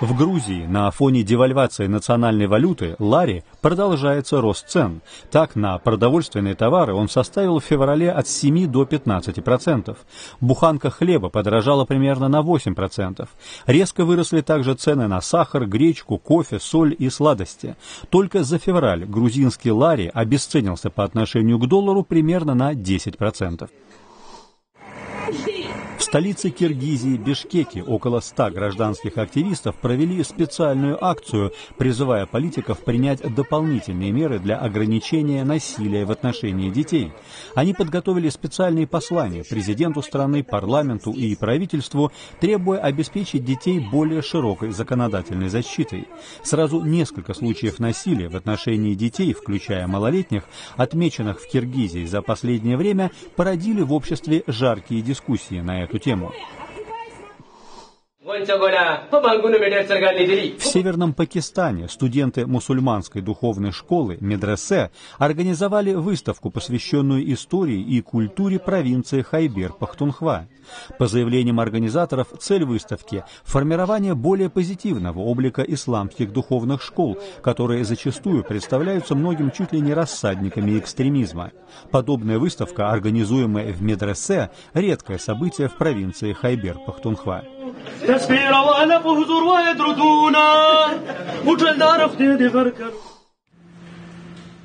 В Грузии на фоне девальвации национальной валюты лари продолжается рост цен. Так, на продовольственные товары он составил в феврале от 7 до 15%. Буханка хлеба подорожала примерно на 8%. Резко выросли также цены на сахар, гречку, кофе, соль и сладости. Только за февраль грузинский лари обесценился по отношению к доллару примерно на 10%. В столице Киргизии, Бишкеке, около 100 гражданских активистов провели специальную акцию, призывая политиков принять дополнительные меры для ограничения насилия в отношении детей. Они подготовили специальные послания президенту страны, парламенту и правительству, требуя обеспечить детей более широкой законодательной защитой. Сразу несколько случаев насилия в отношении детей, включая малолетних, отмеченных в Киргизии за последнее время, породили в обществе жаркие дискуссии на эту тему. В Северном Пакистане студенты мусульманской духовной школы медресе организовали выставку, посвященную истории и культуре провинции Хайбер-Пахтунхва. По заявлениям организаторов, цель выставки – формирование более позитивного облика исламских духовных школ, которые зачастую представляются многим чуть ли не рассадниками экстремизма. Подобная выставка, организуемая в медресе, редкое событие в провинции Хайбер-Пахтунхва.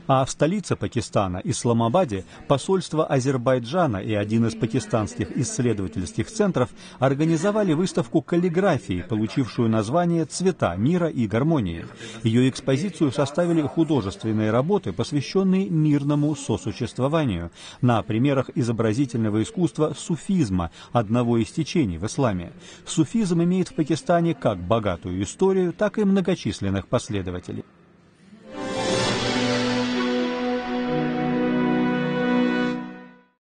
А в столице Пакистана, Исламабаде, посольство Азербайджана и один из пакистанских исследовательских центров организовали выставку каллиграфии, получившую название «Цвета мира и гармонии». Ее экспозицию составили художественные работы, посвященные мирному сосуществованию, на примерах изобразительного искусства суфизма, одного из течений в исламе. Суфизм имеет в Пакистане как богатую историю, так и многочисленных последователей.